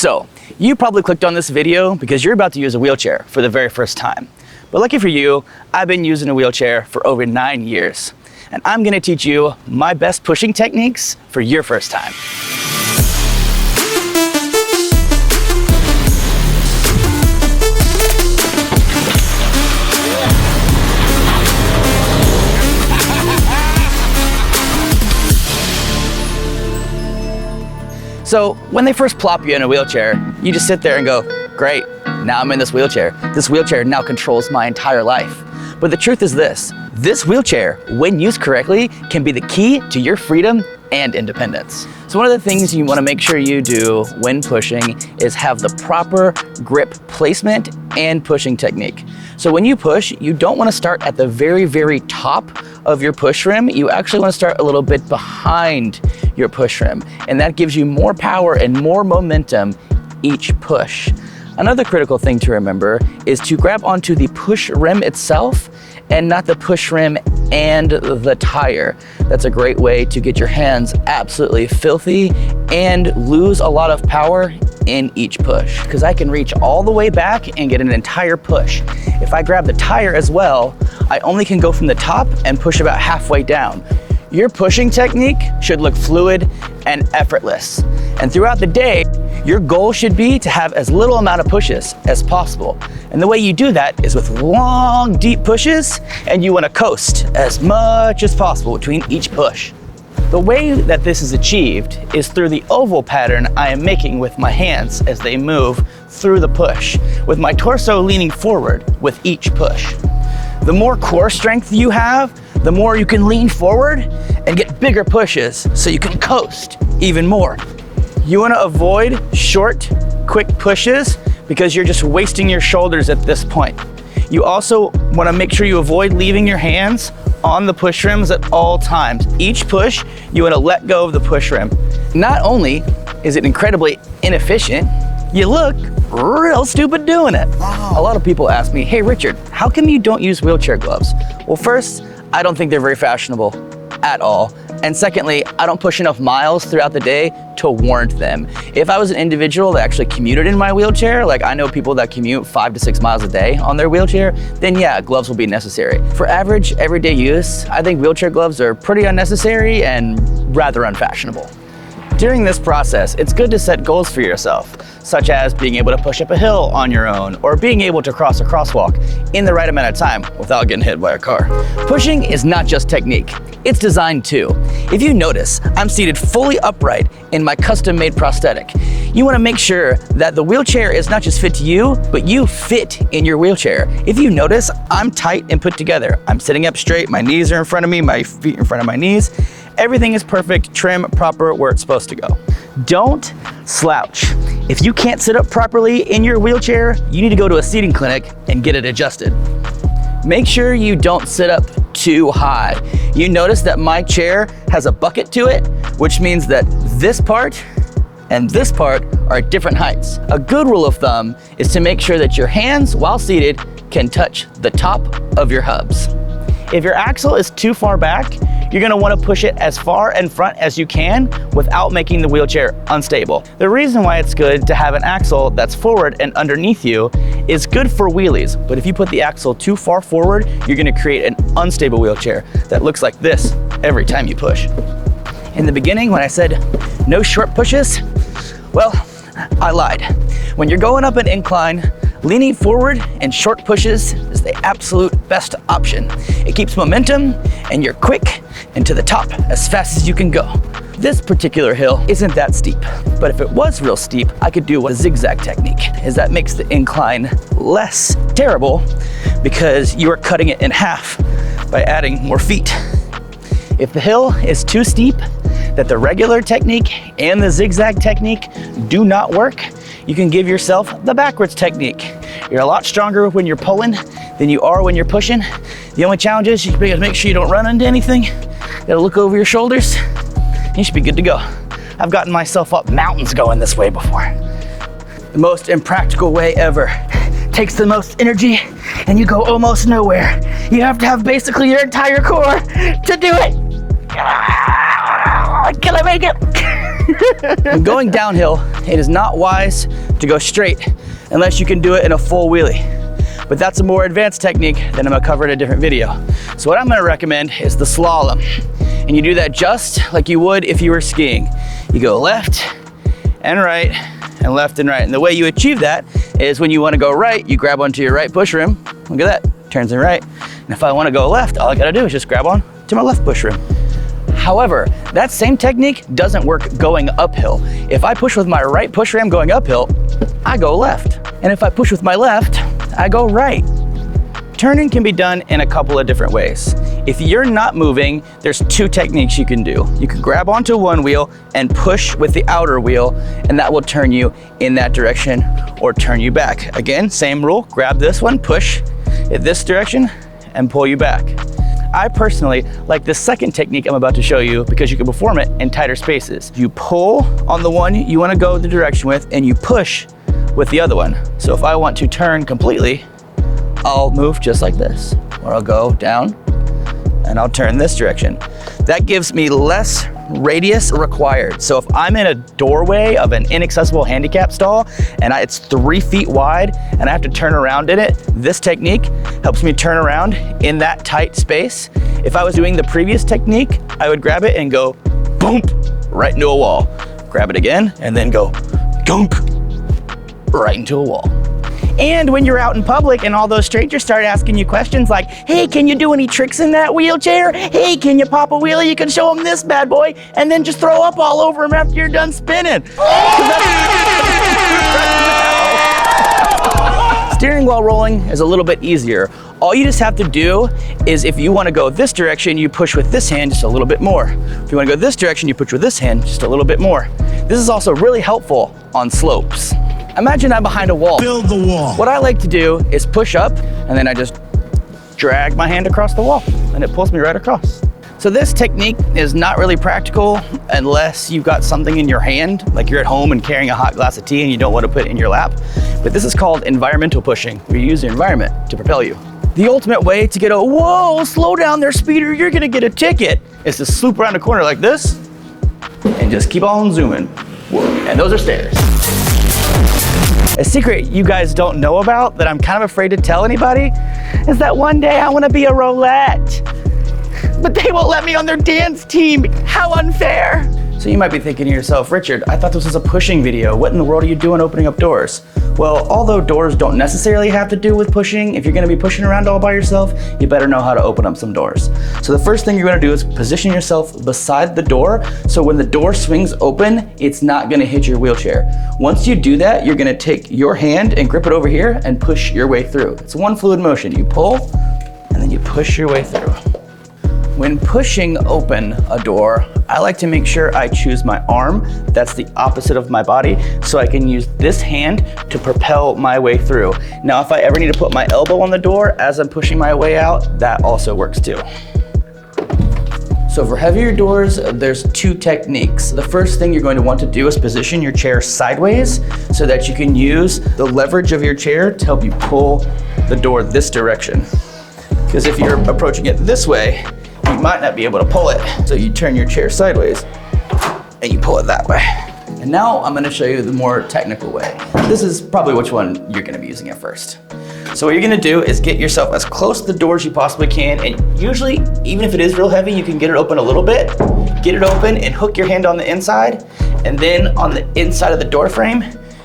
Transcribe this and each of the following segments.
So, you probably clicked on this video because you're about to use a wheelchair for the very first time. But lucky for you, I've been using a wheelchair for over 9 years. And I'm gonna teach you my best pushing techniques for your first time. So when they first plop you in a wheelchair, you just sit there and go, great, now I'm in this wheelchair. This wheelchair now controls my entire life. But the truth is this wheelchair, when used correctly, can be the key to your freedom and independence. So one of the things you want to make sure you do when pushing is have the proper grip placement and pushing technique. So when you push, you don't want to start at the very, very top of your push rim. You actually want to start a little bit behind your push rim, and that gives you more power and more momentum each push. Another critical thing to remember is to grab onto the push rim itself and not the push rim and the tire. That's a great way to get your hands absolutely filthy and lose a lot of power in each push, because I can reach all the way back and get an entire push. If I grab the tire as well, I only can go from the top and push about halfway down. Your pushing technique should look fluid and effortless. And throughout the day, your goal should be to have as little amount of pushes as possible. And the way you do that is with long, deep pushes, and you want to coast as much as possible between each push. The way that this is achieved is through the oval pattern I am making with my hands as they move through the push, with my torso leaning forward with each push. The more core strength you have, the more you can lean forward and get bigger pushes so you can coast even more. You want to avoid short, quick pushes because you're just wasting your shoulders at this point. You also want to make sure you avoid leaving your hands on the push rims at all times. Each push, you want to let go of the push rim. Not only is it incredibly inefficient, you look real stupid doing it. Wow. A lot of people ask me, hey Richard, how come you don't use wheelchair gloves? Well, first, I don't think they're very fashionable at all. And secondly, I don't push enough miles throughout the day to warrant them. If I was an individual that actually commuted in my wheelchair, like I know people that commute 5 to 6 miles a day on their wheelchair, then yeah, gloves will be necessary. For average, everyday use, I think wheelchair gloves are pretty unnecessary and rather unfashionable. During this process, it's good to set goals for yourself, such as being able to push up a hill on your own or being able to cross a crosswalk in the right amount of time without getting hit by a car. Pushing is not just technique, it's design too. If you notice, I'm seated fully upright in my custom-made prosthetic. You want to make sure that the wheelchair is not just fit to you, but you fit in your wheelchair. If you notice, I'm tight and put together. I'm sitting up straight, my knees are in front of me, my feet in front of my knees. Everything is perfect, trim, proper, where it's supposed to go. Don't slouch. If you can't sit up properly in your wheelchair, you need to go to a seating clinic and get it adjusted. Make sure you don't sit up too high. You notice that my chair has a bucket to it, which means that this part and this part are at different heights. A good rule of thumb is to make sure that your hands, while seated, can touch the top of your hubs. If your axle is too far back, you're gonna wanna push it as far in front as you can without making the wheelchair unstable. The reason why it's good to have an axle that's forward and underneath you is good for wheelies, but if you put the axle too far forward, you're gonna create an unstable wheelchair that looks like this every time you push. In the beginning, when I said no short pushes, well, I lied. When you're going up an incline, leaning forward and short pushes is the absolute best option. It keeps momentum and you're quick and to the top as fast as you can go. This particular hill isn't that steep, but if it was real steep, I could do a zigzag technique, as that makes the incline less terrible because you are cutting it in half by adding more feet. If the hill is too steep that the regular technique and the zigzag technique do not work, you can give yourself the backwards technique. You're a lot stronger when you're pulling than you are when you're pushing. The only challenge is you gotta make sure you don't run into anything. You gotta look over your shoulders. You should be good to go. I've gotten myself up mountains going this way before. The most impractical way ever. Takes the most energy and you go almost nowhere. You have to have basically your entire core to do it. Can I make it? When going downhill, it is not wise to go straight unless you can do it in a full wheelie. But that's a more advanced technique that I'm gonna cover in a different video. So what I'm gonna recommend is the slalom. And you do that just like you would if you were skiing. You go left and right and left and right. And the way you achieve that is when you wanna go right, you grab onto your right push rim. Look at that, turns in right. And if I wanna go left, all I gotta do is just grab on to my left push rim. However, that same technique doesn't work going uphill. If I push with my right push rim going uphill, I go left. And if I push with my left, I go right. Turning can be done in a couple of different ways. If you're not moving, there's two techniques you can do. You can grab onto one wheel and push with the outer wheel, and that will turn you in that direction or turn you back. Again, same rule, grab this one, push in this direction, and pull you back. I personally like the second technique I'm about to show you because you can perform it in tighter spaces. You pull on the one you want to go the direction with, and you push with the other one. So if I want to turn completely, I'll move just like this, or I'll go down and I'll turn this direction. That gives me less radius required. So if I'm in a doorway of an inaccessible handicap stall and it's 3 feet wide and I have to turn around in it, this technique helps me turn around in that tight space. If I was doing the previous technique, I would grab it and go boom, right into a wall. Grab it again and then go gunk, right into a wall. And when you're out in public and all those strangers start asking you questions like, hey, can you do any tricks in that wheelchair? Hey, can you pop a wheelie? You can show them this bad boy, and then just throw up all over them after you're done spinning. Steering while rolling is a little bit easier. All you just have to do is if you want to go this direction, you push with this hand just a little bit more. If you want to go this direction, you push with this hand just a little bit more. This is also really helpful on slopes. Imagine I'm behind a wall. Build the wall. What I like to do is push up and then I just drag my hand across the wall and it pulls me right across. So this technique is not really practical unless you've got something in your hand, like you're at home and carrying a hot glass of tea and you don't want to put it in your lap. But this is called environmental pushing, where you use the environment to propel you. The ultimate way to get a, whoa, slow down there, speeder, you're gonna get a ticket, is to swoop around the corner like this and just keep on zooming. Whoa. And those are stairs. A secret you guys don't know about that I'm kind of afraid to tell anybody is that one day I want to be a roulette. But they won't let me on their dance team. How unfair. So you might be thinking to yourself, Richard, I thought this was a pushing video. What in the world are you doing opening up doors? Well, although doors don't necessarily have to do with pushing, if you're gonna be pushing around all by yourself, you better know how to open up some doors. So the first thing you're gonna do is position yourself beside the door, so when the door swings open, it's not gonna hit your wheelchair. Once you do that, you're gonna take your hand and grip it over here and push your way through. It's one fluid motion. You pull, and then you push your way through. When pushing open a door, I like to make sure I choose my arm that's the opposite of my body, so I can use this hand to propel my way through. Now, if I ever need to put my elbow on the door as I'm pushing my way out, that also works too. So for heavier doors, there's two techniques. The first thing you're going to want to do is position your chair sideways so that you can use the leverage of your chair to help you pull the door this direction. Because if you're approaching it this way, you might not be able to pull it. So you turn your chair sideways and you pull it that way. And now I'm gonna show you the more technical way. This is probably which one you're gonna be using at first. So what you're gonna do is get yourself as close to the door as you possibly can, and usually, even if it is real heavy, you can get it open a little bit. Get it open and hook your hand on the inside, and then on the inside of the door frame,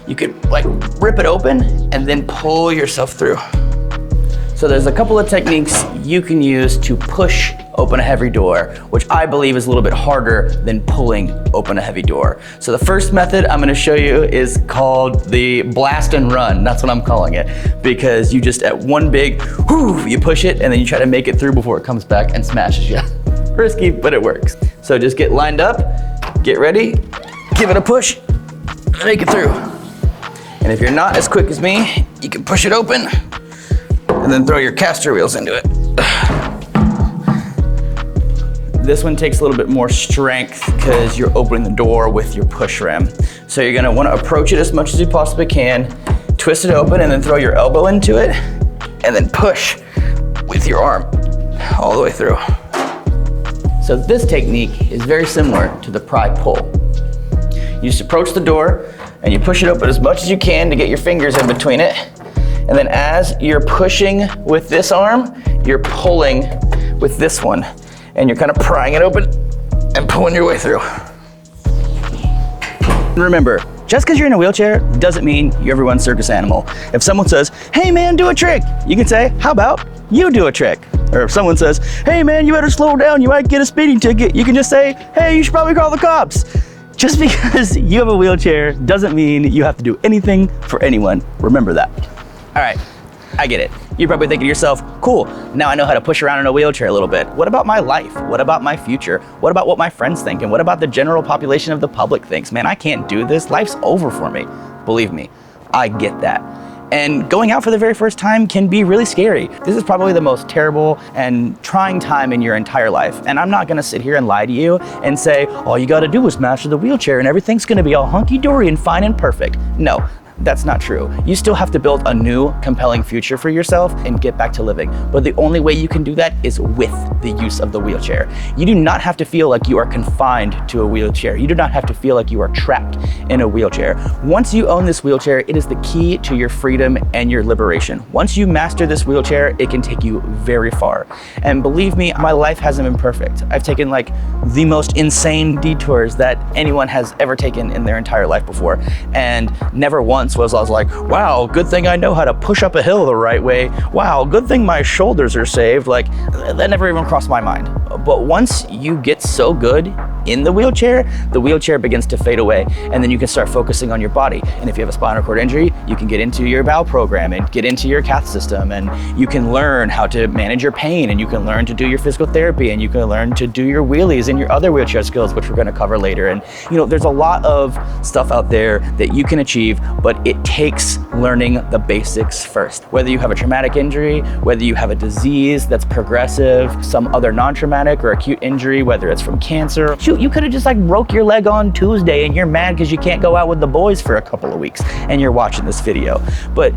you could like rip it open and then pull yourself through. So there's a couple of techniques you can use to push open a heavy door, which I believe is a little bit harder than pulling open a heavy door. So the first method I'm gonna show you is called the blast and run. That's what I'm calling it, because you just at one big, whoo, you push it and then you try to make it through before it comes back and smashes you. Risky, but it works. So just get lined up, get ready, give it a push, make it through. And if you're not as quick as me, you can push it open and then throw your caster wheels into it. This one takes a little bit more strength because you're opening the door with your push rim. So you're gonna wanna approach it as much as you possibly can, twist it open and then throw your elbow into it, and then push with your arm all the way through. So this technique is very similar to the pry pull. You just approach the door and you push it open as much as you can to get your fingers in between it. And then as you're pushing with this arm, you're pulling with this one. And you're kind of prying it open and pulling your way through. Remember, just because you're in a wheelchair doesn't mean you're everyone's circus animal. If someone says, hey man, do a trick, you can say, how about you do a trick? Or if someone says, hey man, you better slow down, you might get a speeding ticket, you can just say, hey, you should probably call the cops. Just because you have a wheelchair doesn't mean you have to do anything for anyone. Remember that. All right, I get it. You're probably thinking to yourself, cool, now I know how to push around in a wheelchair a little bit. What about my life? What about my future? What about what my friends think? And what about the general population of the public thinks? Man, I can't do this. Life's over for me. Believe me, I get that. And going out for the very first time can be really scary. This is probably the most terrible and trying time in your entire life. And I'm not gonna sit here and lie to you and say, all you gotta do is master the wheelchair and everything's gonna be all hunky-dory and fine and perfect. No. That's not true. You still have to build a new, compelling future for yourself and get back to living. But the only way you can do that is with the use of the wheelchair. You do not have to feel like you are confined to a wheelchair. You do not have to feel like you are trapped in a wheelchair. Once you own this wheelchair, it is the key to your freedom and your liberation. Once you master this wheelchair, it can take you very far. And believe me, my life hasn't been perfect. I've taken like the most insane detours that anyone has ever taken in their entire life before. And never once I was like, wow, good thing I know how to push up a hill the right way. Wow, good thing my shoulders are saved. Like, that never even crossed my mind. But once you get so good in the wheelchair begins to fade away, and then you can start focusing on your body. And if you have a spinal cord injury, you can get into your bowel program and get into your cath system, and you can learn how to manage your pain, and you can learn to do your physical therapy, and you can learn to do your wheelies and your other wheelchair skills, which we're going to cover later. And you know, there's a lot of stuff out there that you can achieve, but it takes learning the basics first. Whether you have a traumatic injury, whether you have a disease that's progressive, some other non-traumatic or acute injury, whether it's from cancer. Shoot, you could have just like broke your leg on Tuesday and you're mad because you can't go out with the boys for a couple of weeks and you're watching this video. But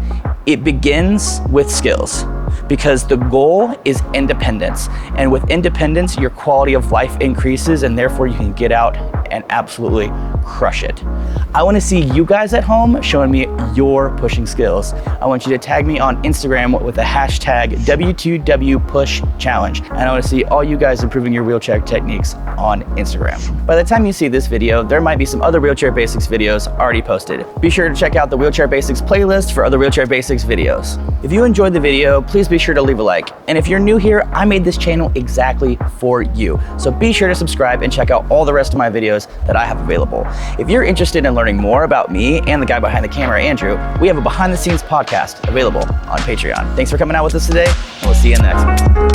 it begins with skills, because the goal is independence. And with independence, your quality of life increases, and therefore you can get out and absolutely crush it. I want to see you guys at home showing me your pushing skills. I want you to tag me on Instagram with the hashtag W2WPushChallenge. And I want to see all you guys improving your wheelchair techniques on Instagram. By the time you see this video, there might be some other Wheelchair Basics videos already posted. Be sure to check out the Wheelchair Basics playlist for other Wheelchair Basics videos. If you enjoyed the video, please be sure to leave a like. And if you're new here, I made this channel exactly for you. So be sure to subscribe and check out all the rest of my videos that I have available. If you're interested in learning more about me and the guy behind the camera, Andrew, we have a behind the scenes podcast available on Patreon. Thanks for coming out with us today, and we'll see you in the next one.